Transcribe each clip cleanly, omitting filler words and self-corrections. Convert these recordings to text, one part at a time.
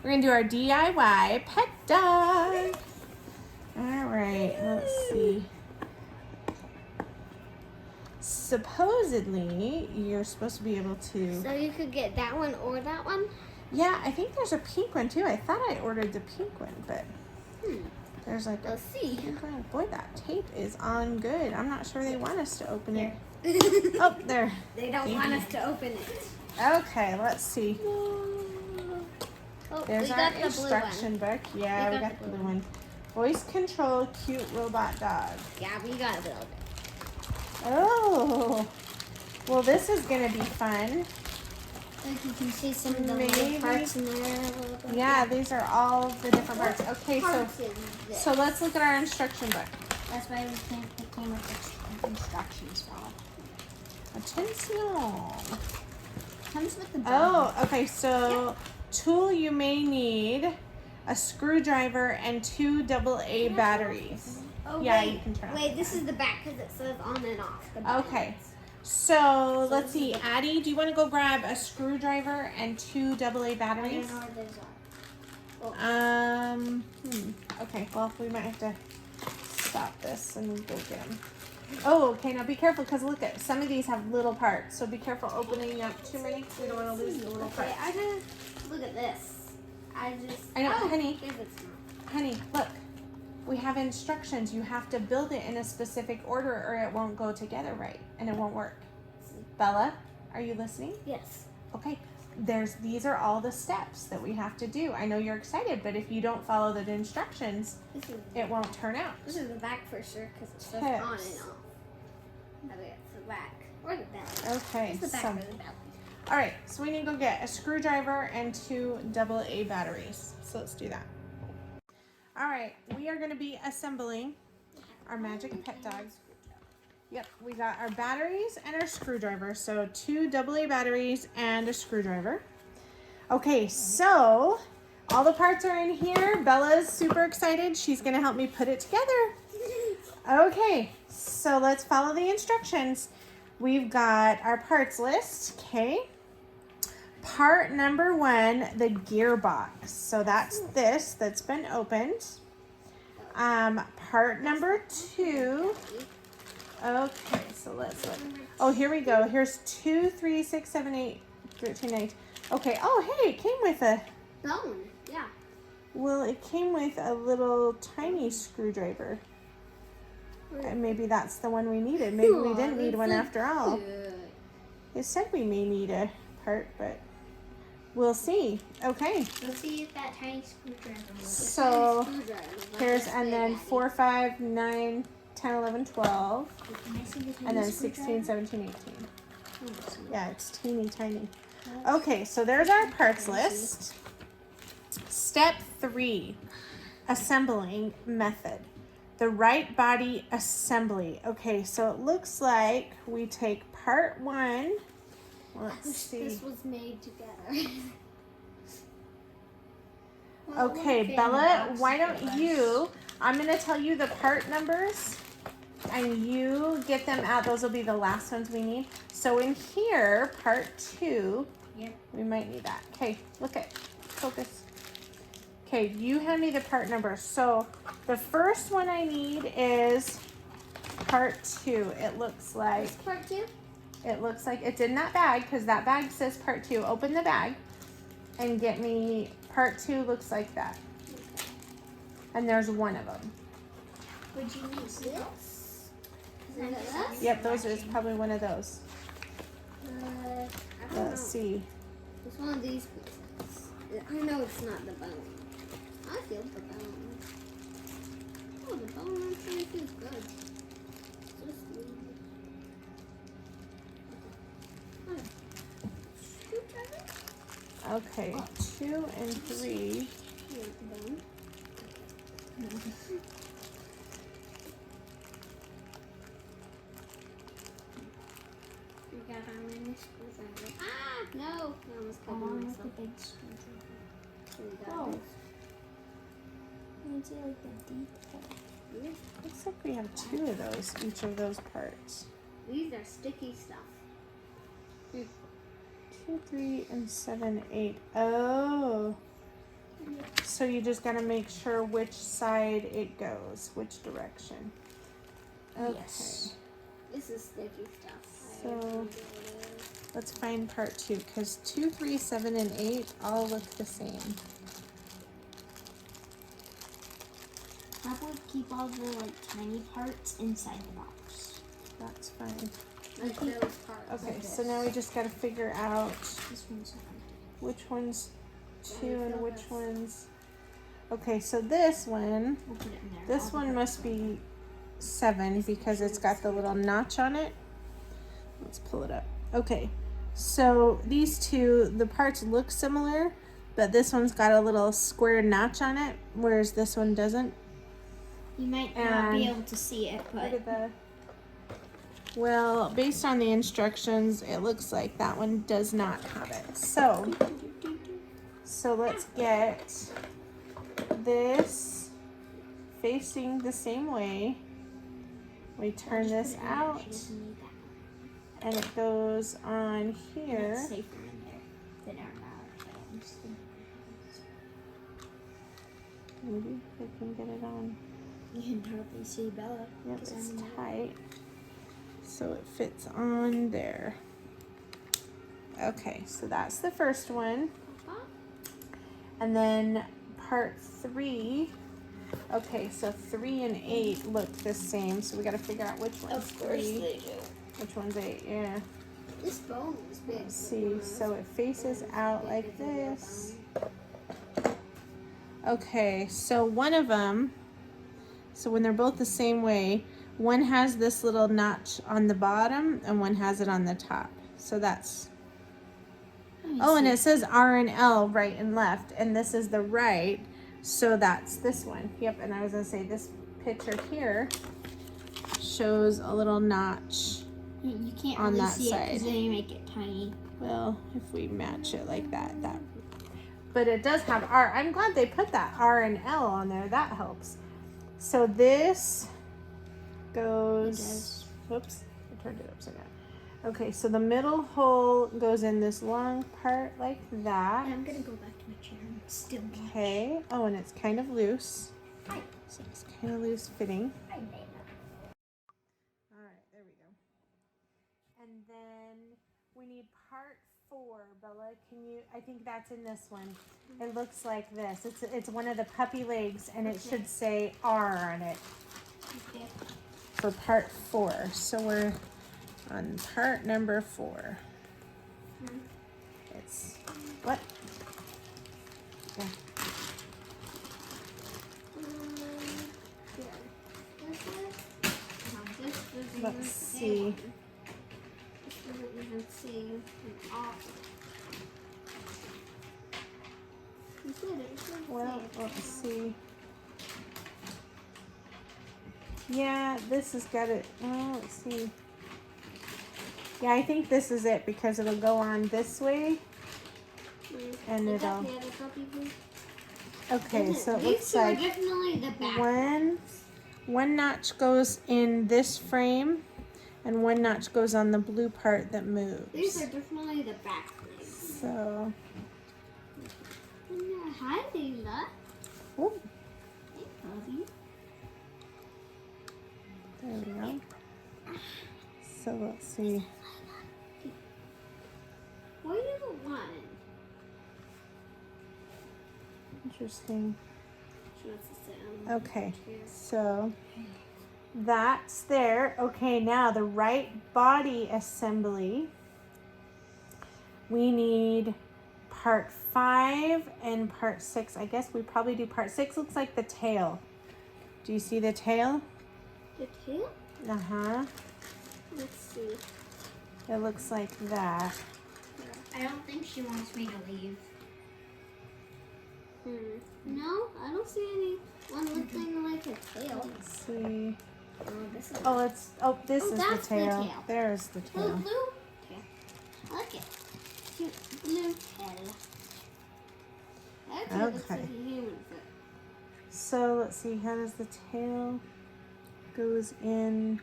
We're gonna do our DIY pet dog. All right, let's see. Supposedly, you're supposed to be able to... So you could get that one or that one? Yeah, I think there's a pink one too. I thought I ordered the pink one, but there's like Let's see. Boy, that tape is on good. I'm not sure they want us to open it. Here. Oh, there. They don't want us to open it. Okay, let's see. Oh, There's we our got the instruction book. Yeah, we got the blue one. Voice control, cute robot dog. Yeah, we got a little bit. Oh, well, this is gonna be fun. Like you can see some of the little parts in there a little bit. Yeah, these are all the different parts. Okay, so let's look at our instruction book. That's why we think it came with the instructions for all. Attention. Comes with the Oh, okay, so tool you may need a screwdriver and 2 AA batteries. Oh, yeah, wait, you can turn wait, off. this is the back because it says on and off. Okay, so let's see. Addie, do you want to go grab a screwdriver and 2 AA batteries? I don't know where those are. Okay, well, we might have to stop this and go get them. Oh, okay, now be careful because look at some of these have little parts, so be careful opening up too many. We don't want to lose the little parts. I just look at this. I know, honey. Honey, look. We have instructions. You have to build it in a specific order or it won't go together right and it won't work. Bella, are you listening? Yes. Okay. These are all the steps that we have to do. I know you're excited, but if you don't follow the instructions, it won't turn out. This is the back for sure because it says on and off. It's the back or the belly. Okay. It's the back or the belly. All right. So we need to go get a screwdriver and 2 AA batteries. So let's do that. All right. We are going to be assembling our magic pet dog. Yep, we got our batteries and our screwdriver. So 2 AA batteries and a screwdriver. Okay, so all the parts are in here. Bella's super excited. She's gonna help me put it together. Okay, so let's follow the instructions. We've got our parts list, okay. Part number 1, the gearbox. So that's this that's been opened. Part number 2. Okay, so let's look. Oh, here we go. Here's 2, 3, 6, 7, 8, 13, 19. Okay. Oh, hey, it came with a bone. Yeah. Well, it came with a little tiny screwdriver. And maybe that's the one we needed. Maybe we didn't need one after all. It said we may need a part, but we'll see. Okay. Let's see if that tiny screwdriver works. So here's, and then 4, 5, 9, 10, 11, 12, and then 16, 17, 18. Yeah, it's teeny tiny. Okay, so there's our parts list. Step 3, assembling method. The right body assembly. Okay, so it looks like we take part 1. Let's see. This was made together. Okay, Bella, why don't you, I'm going to tell you the part numbers and you get them out. Those will be the last ones we need. So in here, part 2, we might need that. Okay, look at, focus. Okay, you hand me the part numbers. So the first one I need is part 2. It looks like. What's part 2? It looks like it's in that bag because that bag says part 2. Open the bag and get me part 2. Looks like that. And there's one of them. Would you need this? Yep, those is probably one of those. I don't Let's know. see. It's one of these pieces. I know it's not the bone. I feel the bone. Oh, the bone actually feels good. Just screwdriver? Okay, 2 and 3. Here's the bone. We got our mini screwdriver. Ah, no! I almost cut myself. The big screwdriver. So we got Oh. this. You can see like the detail. Looks like we have 2 of those, each of those parts. These are sticky stuff. 2, 3, and 7, 8. Oh. so you just gotta make sure which side it goes, which direction. Okay. Yes. This is sticky stuff. So let's find part 2 because 2, 3, 7, and 8 all look the same. I would keep all the like tiny parts inside the box. That's fine. Like those parts. Okay, Like so this. now we just gotta figure out This one's which one's 2 Yeah, I and feel which this. one's. Okay, so this one, we'll put it in there. this All the one parts. must be 7 because it's got the little notch on it. Let's pull it up. Okay, so these two, the parts look similar, but this one's got a little square notch on it, whereas this one doesn't. You might not be And able to see it, Look but at the. Well, based on the instructions, it looks like that one does not have it. So let's get this facing the same way. We turn this out, She doesn't need that. and it goes on It's here. safer in there than our mouth. Maybe I can get it on. You can hardly see Bella. Yep, 'cause it's I'm in there. tight. So it fits on there. Okay, so that's the first one. And then part 3. Okay, so 3 and 8 look the same. So we got to figure out which one's Of course 3, they do. which one's 8. Yeah. This bone is big. Let's see. So it faces out like this. Okay, so one of them. So when they're both the same way, one has this little notch on the bottom and one has it on the top. So that's. Oh, and it says R and L right and left, and this is the right, so that's this one. Yep, and I was gonna say this picture here shows a little notch. You can't on really that see it side. because then you make it tiny. Well, if we match it like that. But it does have R. I'm glad they put that R and L on there. That helps. So this goes. It does. Whoops, I turned it upside down. Okay, so the middle hole goes in this long part like that. And I'm gonna go back to my chair and still watch. Okay. Oh, and it's kind of loose. Hi. So it's kind of loose fitting. Hi, Bella. All right, there we go. And then we need part 4. Bella, can you? I think that's in this one. It looks like this. It's one of the puppy legs, and it should say R on it Okay. for part 4. So we're on part number 4. It's what? Yeah. Let's see. This doesn't even see an off. You said it. Well, let's see. Yeah, this has got it. Oh, let's see. Yeah, I think this is it because it'll go on this way. And Is that it'll. the other puppy boot? Okay, so it These looks two are like definitely the back. one notch goes in this frame, and one notch goes on the blue part that moves. These are definitely the back legs. So, Hi, Leila. oh, Hey, puppy. there we go. So let's see. Why do the one? Interesting. She wants to sit on Okay, the chair. so that's there. Okay, now the right body assembly. We need part 5 and part 6. I guess we probably do part 6. Looks like the tail. Do you see the tail? The tail? Uh-huh. Let's see. It looks like that. I don't think she wants me to leave. No, I don't see any one looking like a tail. Let's see. Oh, this is This Oh, is that's the the tail. tail. There's the blue, tail. blue tail. I like it. Cute blue tail. Actually, it looks like Okay. a human foot. So let's see, how does the tail goes in?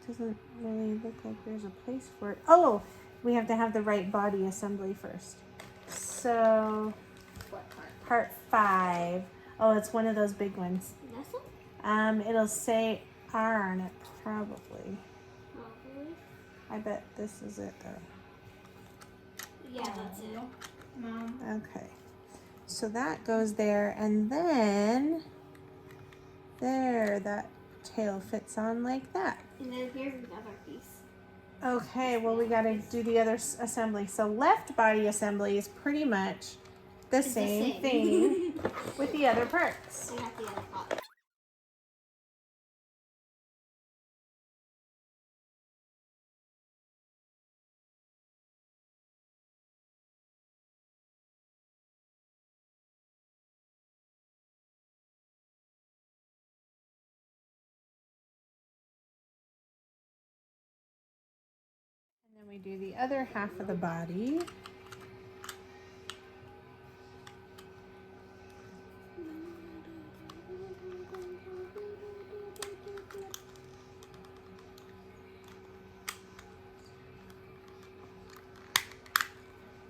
Doesn't really look like there's a place for it. Oh, we have to have the right body assembly first. So What part? part 5. Oh, it's one of those big ones. This one? It'll say R on it, probably. Probably. I bet this is it though. Yeah, that's it. Mom. Okay. So that goes there, and then there, that tail fits on like that. And then here's another piece. Okay, well, we gotta do the other assembly. So left body assembly is pretty much the It's the same same. thing with the other parts. I got the other part. And then we do the other half of the body.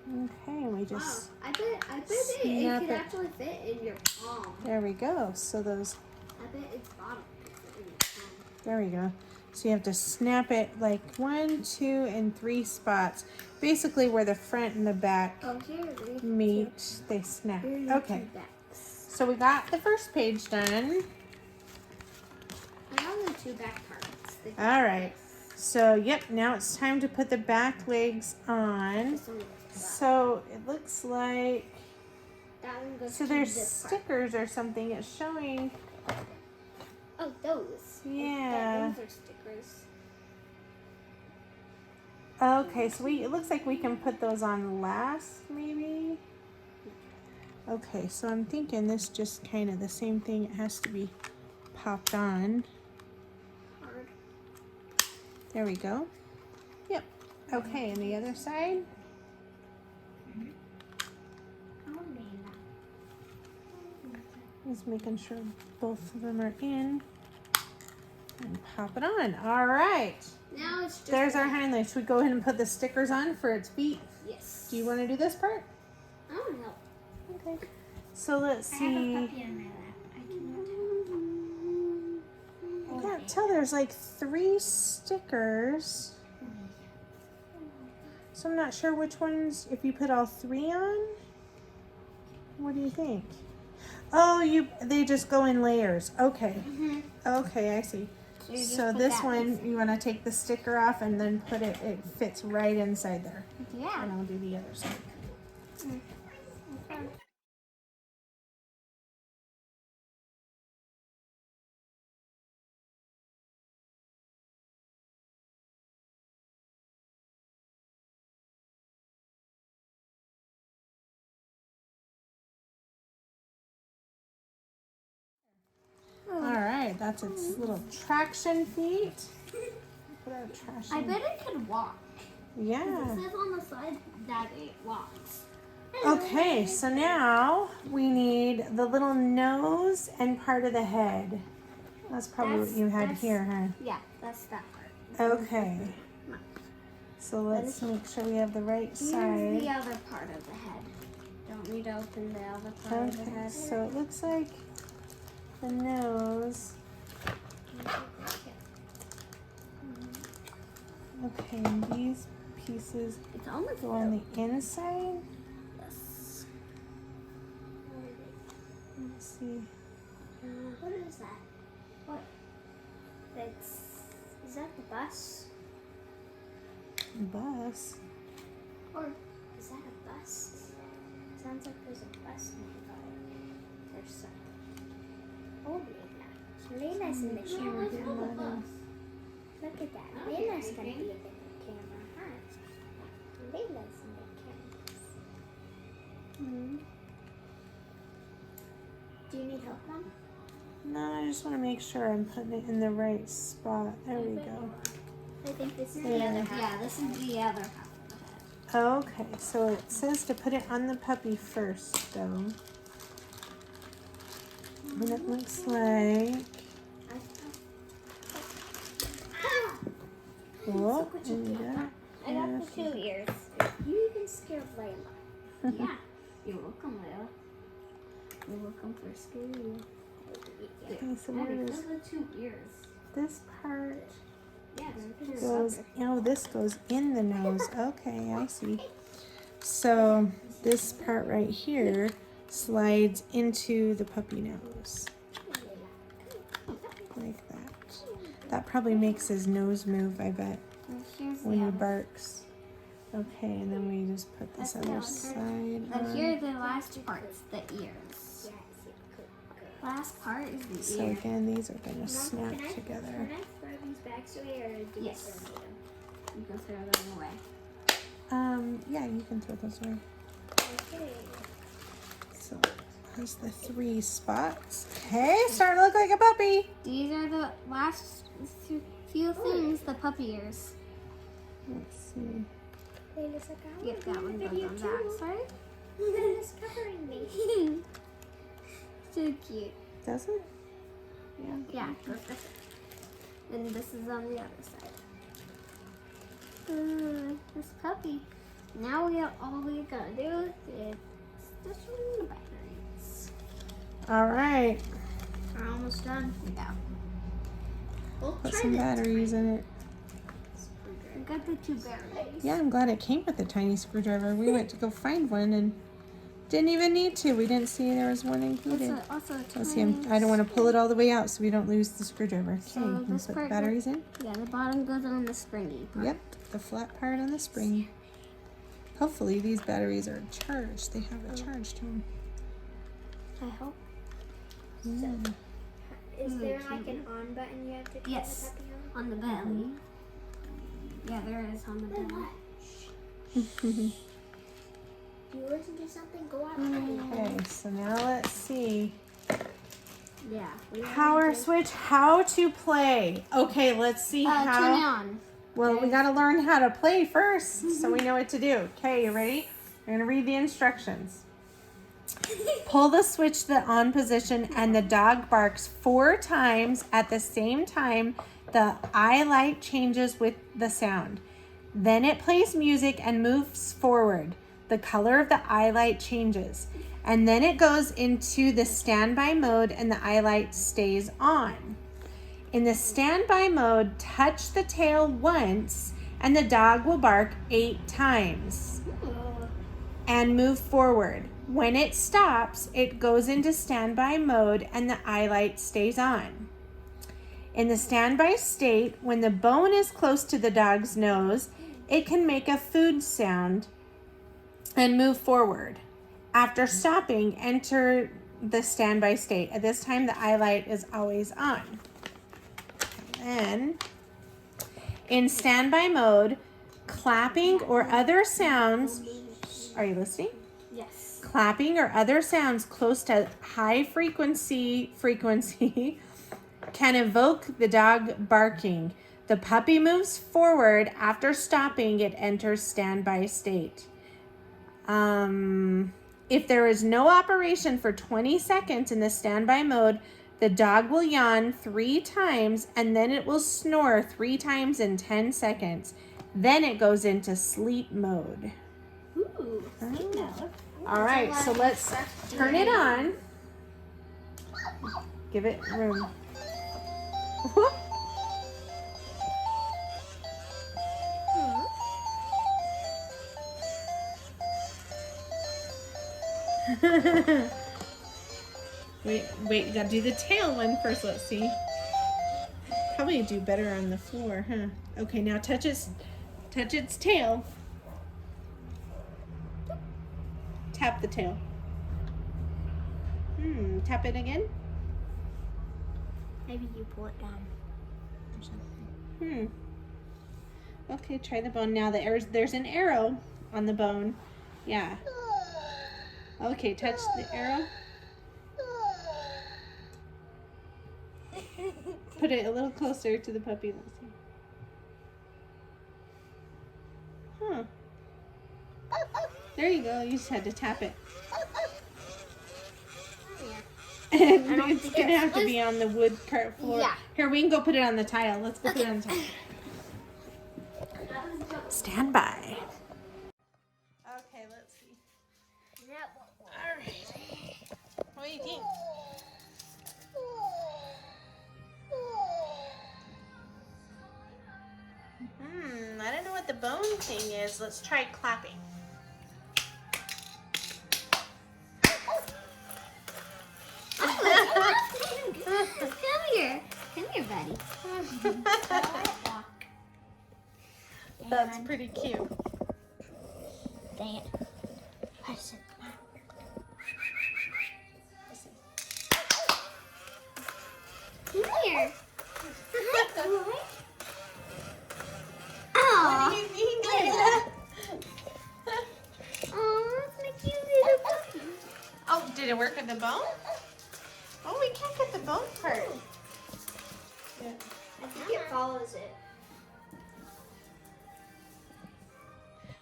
Okay, we Wow, just, I bet it snap could it. actually fit in your palm. there we go. So those, I bet its bottom could fit in your palm. there we go. So you have to snap it like 1, 2, and 3 spots. Basically where the front and the back Oh, here it is. meet, they snap. Here are your Okay, two backs. so we got the first page done. I have the two back parts. The All right. So, yep, now it's time to put the back legs on. This one goes to that. So, it looks like, That one goes so to there's this part. stickers or something. It's showing, Oh, those. Yeah. Those are stickers. okay, so it looks like we can put those on last, maybe? Okay, so I'm thinking this just kind of the same thing. It has to be popped on. Hard. There we go. Yep. Okay, and the other side? Just making sure both of them are in. And pop it on. All right. Now it's just. There's our hind leg. Should we go ahead and put the stickers on for its feet? Yes. Do you want to do this part? I want to help. Okay. So let's I have a see. puppy on my lap. I cannot I can't tell. There's like 3 stickers. So I'm not sure which ones, if you put all 3 on. What do you think? Oh, they just go in layers. Okay. Okay, I see. So you just So put this that one, you want to take the sticker off and then put it, it fits right inside there. Yeah. And I'll do the other side. Okay. All right, that's its little traction feet. Put our traction. I bet it could walk. Yeah. It says on the side that it walks. Okay, so now we need the little nose and part of the head. That's probably what you had here, huh? Yeah, that's that part. Okay. So let's make sure we have the right Here's side. the other part of the head. Don't need to open the other part of the Okay, head. so it looks like the nose. Okay, and these pieces It's almost go on the inside. Yes. Let's see. What is that? What? Is that the bus? Bus. Or is that a bus? Sounds like there's a bus nearby. There's something. Oh, Lena. Lena's in the camera. Look at that. Lena's gonna be in the camera, huh? Lena's in the camera. Do you need help, Mom? No, I just want to make sure I'm putting it in the right spot. There we go. I think this is Yeah. the other half. Yeah, this is the other half of the head. Okay, so it says to put it on the puppy first, though. And it looks like. Oh, and I got the 2 ears. You even scared Layla. Yeah. You're welcome, Layla. You're welcome for scaring you. Okay, so Maddie, where feel is the 2 ears. this part? Yes. Goes, oh, this goes in the nose. Okay, I see. So this part right here slides into the puppy nose. Like that. That probably makes his nose move, I bet, Here's when the he other. barks. Okay, and then we just put this That's the other other. side But on. here are the last parts, the ears. Last part is the So ear. again, these are going to snap together. Can I throw these bags away or do Yes. you still need them? You can throw them away. Yeah, you can throw those away. Okay. So there's the 3 spots. Okay, starting to look like a puppy. These are the last few things, the puppy ears. Let's see. Layla's like, I Yep, want that to one be in goes the on video that too. side. Layla's covering me. So cute. Does it? Yeah, goes this way. And this is on the other side. This puppy. Now all we gotta do is just ring the batteries. All right. We're almost done. Yeah. We'll Put try some this batteries in it. We got the 2 batteries. Yeah, I'm glad it came with a tiny screwdriver. We went to go find one and didn't even need to. We didn't see there was one included. Also a Let's see. I don't want to pull it all the way out so we don't lose the screwdriver. Okay, So and this put the part batteries in. Yeah, the bottom goes on the springy part. Yep, the flat part on the spring. Hopefully these batteries are charged. They have a charge to them. I hope. Yeah. Is there like an on button you have to turn Yes. the puppy on? On the belly. Yeah, there is on the belly. Do you listen to something? Go out. Okay, so now let's see. Yeah. Power switch, how to play. Okay, let's see Turn it how. on. Well, we got to learn how to play first so we know what to do. Okay, you ready? We're going to read the instructions. Pull the switch to the on position and the dog barks 4 times at the same time. The eye light changes with the sound. Then it plays music and moves forward. The color of the eye light changes. And then it goes into the standby mode and the eye light stays on. In the standby mode, touch the tail once and the dog will bark 8 times and move forward. When it stops, it goes into standby mode and the eye light stays on. In the standby state, when the bone is close to the dog's nose, it can make a food sound and move forward. After stopping, enter the standby state. At this time, the eye light is always on. Then, in standby mode, clapping or other sounds, are you listening? Yes. Clapping or other sounds close to high frequency can evoke the dog barking. The puppy moves forward. After stopping, it enters standby state. If there is no operation for 20 seconds in the standby mode, the dog will yawn 3 times and then it will snore 3 times in 10 seconds. Then it goes into sleep mode. Ooh, sleep mode. All right, so let's turn it on. Give it room. Wait, you gotta do the tail one first. Let's see. Probably do better on the floor, huh? Okay, now touch its tail. Tap the tail. Tap it again. Maybe you pull it down or something. Okay, try the bone now. There's an arrow on the bone. Yeah. Okay, touch the arrow. Put it a little closer to the puppy. Let's see. Huh. There you go. You just had to tap it. And it's going to have to be on the wood cart floor. Yeah. Here, we can go put it on the tile. Let's go put it on the tile. stand by. Okay, let's see. That one. All right. What do you think? I don't know what the bone thing is. Let's try clapping. Come here. Come here, buddy. That's pretty cute. Dang it. Listen. Come here. What Oh, do you think, Layla? oh, it's my cute little puppy. Oh, did it work with the bone? Oh, we can't get the bone part. Yeah. I think it follows it.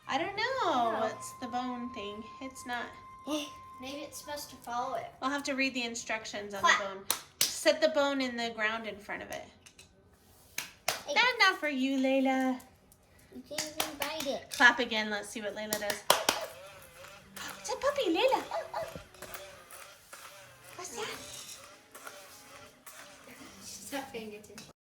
I don't know what's the bone thing. It's not. Maybe it's supposed to follow it. We'll have to read the instructions on Clap. the bone. Set the bone in the ground in front of it. Hey. That's not for you, Layla. You can't even bite it. Clap again. Let's see what Layla does. It's a puppy, Layla. What's that? She's not paying attention.